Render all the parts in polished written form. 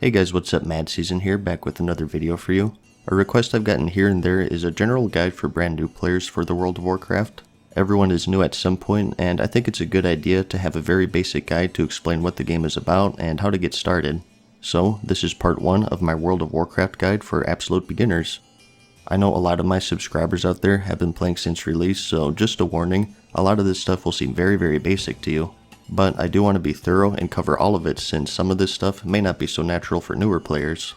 Hey guys, what's up? MadSeason here, back with another video for you. A request I've gotten here and there is a general guide for brand new players for the World of Warcraft. Everyone is new at some point, and I think it's a good idea to have a very basic guide to explain what the game is about and how to get started. So, this is part 1 of my World of Warcraft guide for absolute beginners. I know a lot of my subscribers out there have been playing since release, so just a warning, a lot of this stuff will seem very basic to you. But I do want to be thorough and cover all of it since some of this stuff may not be so natural for newer players.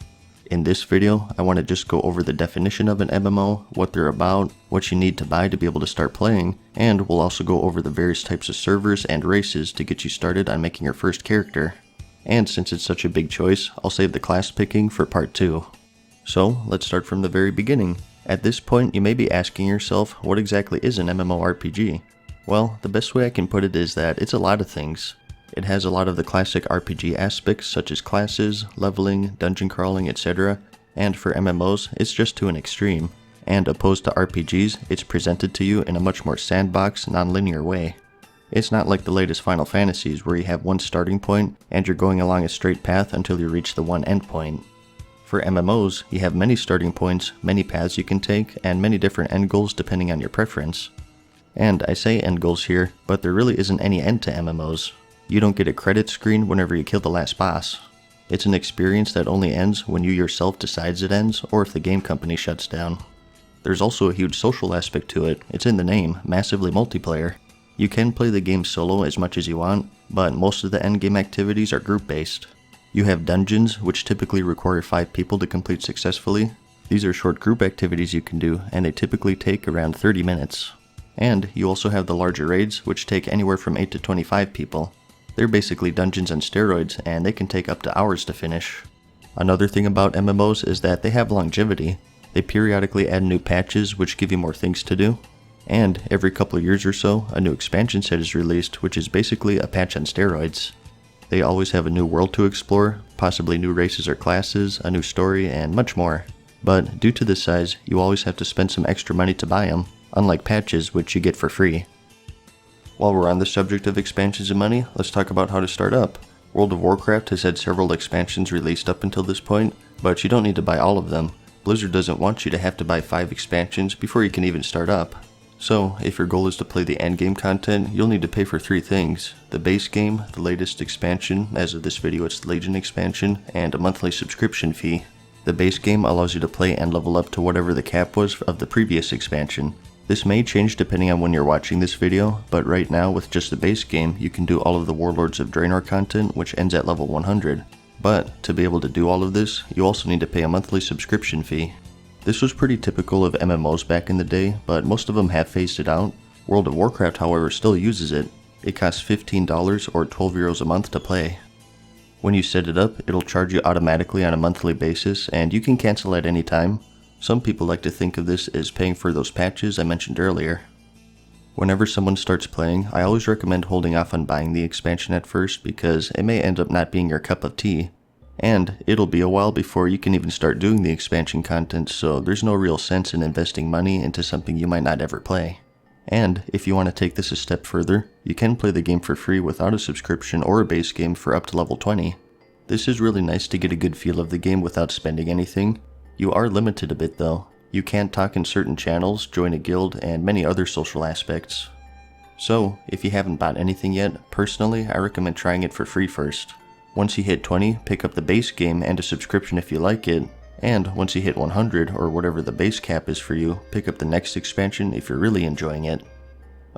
In this video, I want to just go over the definition of an MMO, what they're about, what you need to buy to be able to start playing, and we'll also go over the various types of servers and races to get you started on making your first character. And since it's such a big choice, I'll save the class picking for part 2. So, let's start from the very beginning. At this point, you may be asking yourself, what exactly is an MMORPG? Well, the best way I can put it is that it's a lot of things. It has a lot of the classic RPG aspects such as classes, leveling, dungeon crawling, etc. And for MMOs, it's just to an extreme. And opposed to RPGs, it's presented to you in a much more sandbox, non-linear way. It's not like the latest Final Fantasies where you have one starting point and you're going along a straight path until you reach the one endpoint. For MMOs, you have many starting points, many paths you can take, and many different end goals depending on your preference. And I say end goals here, but there really isn't any end to MMOs. You don't get a credit screen whenever you kill the last boss. It's an experience that only ends when you yourself decides it ends, or if the game company shuts down. There's also a huge social aspect to it. It's in the name, massively multiplayer. You can play the game solo as much as you want, but most of the endgame activities are group-based. You have dungeons, which typically require 5 people to complete successfully. These are short group activities you can do, and they typically take around 30 minutes. And you also have the larger raids, which take anywhere from 8 to 25 people. They're basically dungeons on steroids, and they can take up to hours to finish. Another thing about MMOs is that they have longevity. They periodically add new patches, which give you more things to do. And every couple of years or so, a new expansion set is released, which is basically a patch on steroids. They always have a new world to explore, possibly new races or classes, a new story, and much more. But due to this size, you always have to spend some extra money to buy them, unlike patches which you get for free. While we're on the subject of expansions and money, let's talk about how to start up. World of Warcraft has had several expansions released up until this point, but you don't need to buy all of them. Blizzard doesn't want you to have to buy 5 expansions before you can even start up. So, if your goal is to play the endgame content, you'll need to pay for 3 things. The base game, the latest expansion, as of this video it's the Legion expansion, and a monthly subscription fee. The base game allows you to play and level up to whatever the cap was of the previous expansion. This may change depending on when you're watching this video, but right now with just the base game, you can do all of the Warlords of Draenor content, which ends at level 100. But, to be able to do all of this, you also need to pay a monthly subscription fee. This was pretty typical of MMOs back in the day, but most of them have phased it out. World of Warcraft, however, still uses it. It costs $15 or €12 a month to play. When you set it up, it'll charge you automatically on a monthly basis, and you can cancel at any time. Some people like to think of this as paying for those patches I mentioned earlier. Whenever someone starts playing, I always recommend holding off on buying the expansion at first because it may end up not being your cup of tea. And it'll be a while before you can even start doing the expansion content, so there's no real sense in investing money into something you might not ever play. And if you want to take this a step further, you can play the game for free without a subscription or a base game for up to level 20. This is really nice to get a good feel of the game without spending anything. You are limited a bit though. You can't talk in certain channels, join a guild, and many other social aspects. So, if you haven't bought anything yet, personally I recommend trying it for free first. Once you hit 20, pick up the base game and a subscription if you like it, and once you hit 100 or whatever the base cap is for you, pick up the next expansion if you're really enjoying it.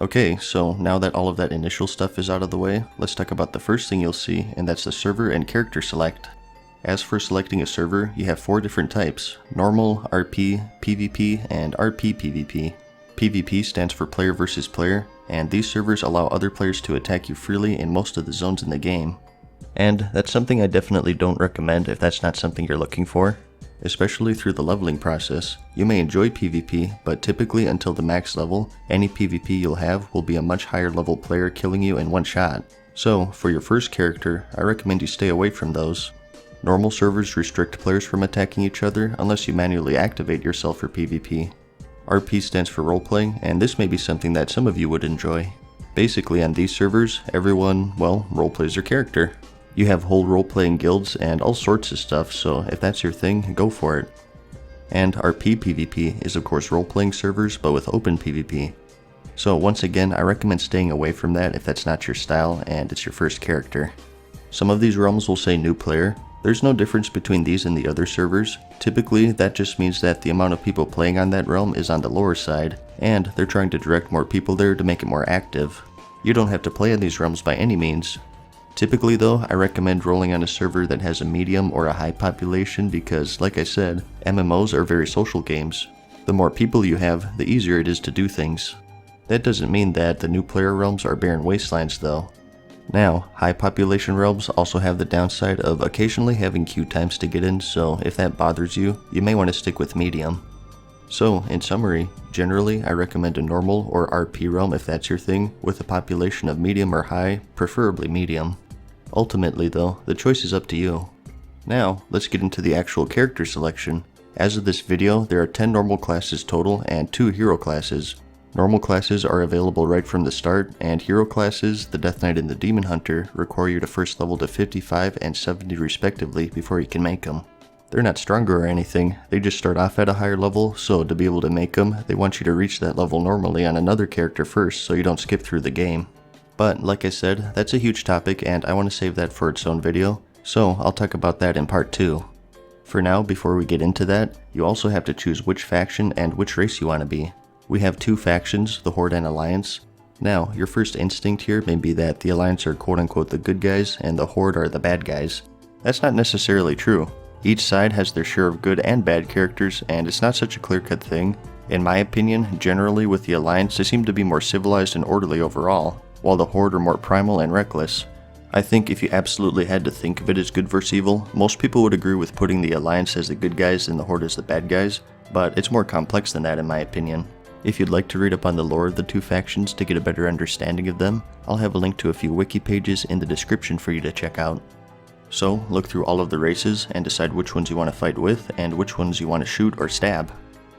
Okay, so now that all of that initial stuff is out of the way, let's talk about the first thing you'll see, and that's the server and character select. As for selecting a server, you have 4 different types: normal, RP, PvP, and RP-PvP. PvP stands for player versus player, and these servers allow other players to attack you freely in most of the zones in the game. And that's something I definitely don't recommend if that's not something you're looking for, especially through the leveling process. You may enjoy PvP, but typically until the max level, any PvP you'll have will be a much higher level player killing you in one shot. So, for your first character, I recommend you stay away from those. Normal servers restrict players from attacking each other unless you manually activate yourself for PvP. RP stands for roleplaying, and this may be something that some of you would enjoy. Basically on these servers, everyone, well, roleplays their character. You have whole role-playing guilds and all sorts of stuff, so if that's your thing, go for it. And RP PvP is of course role-playing servers, but with open PvP. So once again, I recommend staying away from that if that's not your style and it's your first character. Some of these realms will say new player. There's no difference between these and the other servers. Typically, that just means that the amount of people playing on that realm is on the lower side, and they're trying to direct more people there to make it more active. You don't have to play on these realms by any means. Typically though, I recommend rolling on a server that has a medium or a high population because, like I said, MMOs are very social games. The more people you have, the easier it is to do things. That doesn't mean that the new player realms are barren wastelands though. Now, high population realms also have the downside of occasionally having queue times to get in, so if that bothers you, you may want to stick with medium. So, in summary, generally I recommend a normal or RP realm if that's your thing, with a population of medium or high, preferably medium. Ultimately though, the choice is up to you. Now, let's get into the actual character selection. As of this video, there are 10 normal classes total and 2 hero classes. Normal classes are available right from the start, and hero classes, the Death Knight and the Demon Hunter, require you to first level to 55 and 70 respectively before you can make them. They're not stronger or anything, they just start off at a higher level, so to be able to make them, they want you to reach that level normally on another character first so you don't skip through the game. But like I said, that's a huge topic and I want to save that for its own video, so I'll talk about that in part 2. For now, before we get into that, you also have to choose which faction and which race you want to be. We have 2 factions, the Horde and Alliance. Now, your first instinct here may be that the Alliance are quote-unquote the good guys and the Horde are the bad guys. That's not necessarily true. Each side has their share of good and bad characters, and it's not such a clear-cut thing. In my opinion, generally with the Alliance they seem to be more civilized and orderly overall, while the Horde are more primal and reckless. I think if you absolutely had to think of it as good versus evil, most people would agree with putting the Alliance as the good guys and the Horde as the bad guys, but it's more complex than that in my opinion. If you'd like to read up on the lore of the 2 factions to get a better understanding of them, I'll have a link to a few wiki pages in the description for you to check out. So, look through all of the races and decide which ones you want to fight with and which ones you want to shoot or stab.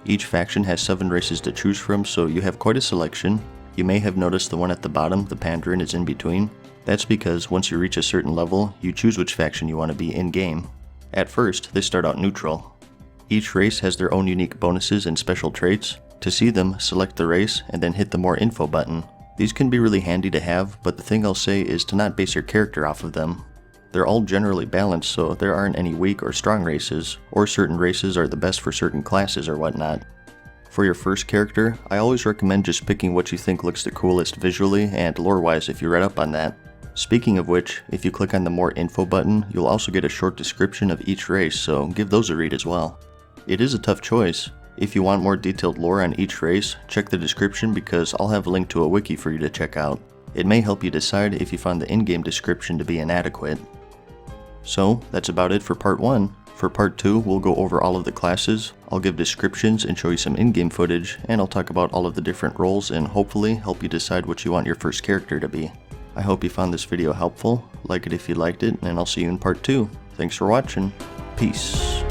Each faction has 7 races to choose from, so you have quite a selection. You may have noticed the one at the bottom, the Pandaren, is in between. That's because once you reach a certain level, you choose which faction you want to be in-game. At first, they start out neutral. Each race has their own unique bonuses and special traits. To see them, select the race and then hit the More Info button. These can be really handy to have, but the thing I'll say is to not base your character off of them. They're all generally balanced, so there aren't any weak or strong races, or certain races are the best for certain classes or whatnot. For your first character, I always recommend just picking what you think looks the coolest visually and lore-wise if you read up on that. Speaking of which, if you click on the More Info button, you'll also get a short description of each race, so give those a read as well. It is a tough choice. If you want more detailed lore on each race, check the description because I'll have a link to a wiki for you to check out. It may help you decide if you found the in-game description to be inadequate. So, that's about it for part 1. For part 2, we'll go over all of the classes, I'll give descriptions and show you some in-game footage, and I'll talk about all of the different roles and hopefully help you decide what you want your first character to be. I hope you found this video helpful, like it if you liked it, and I'll see you in part 2. Thanks for watching. Peace.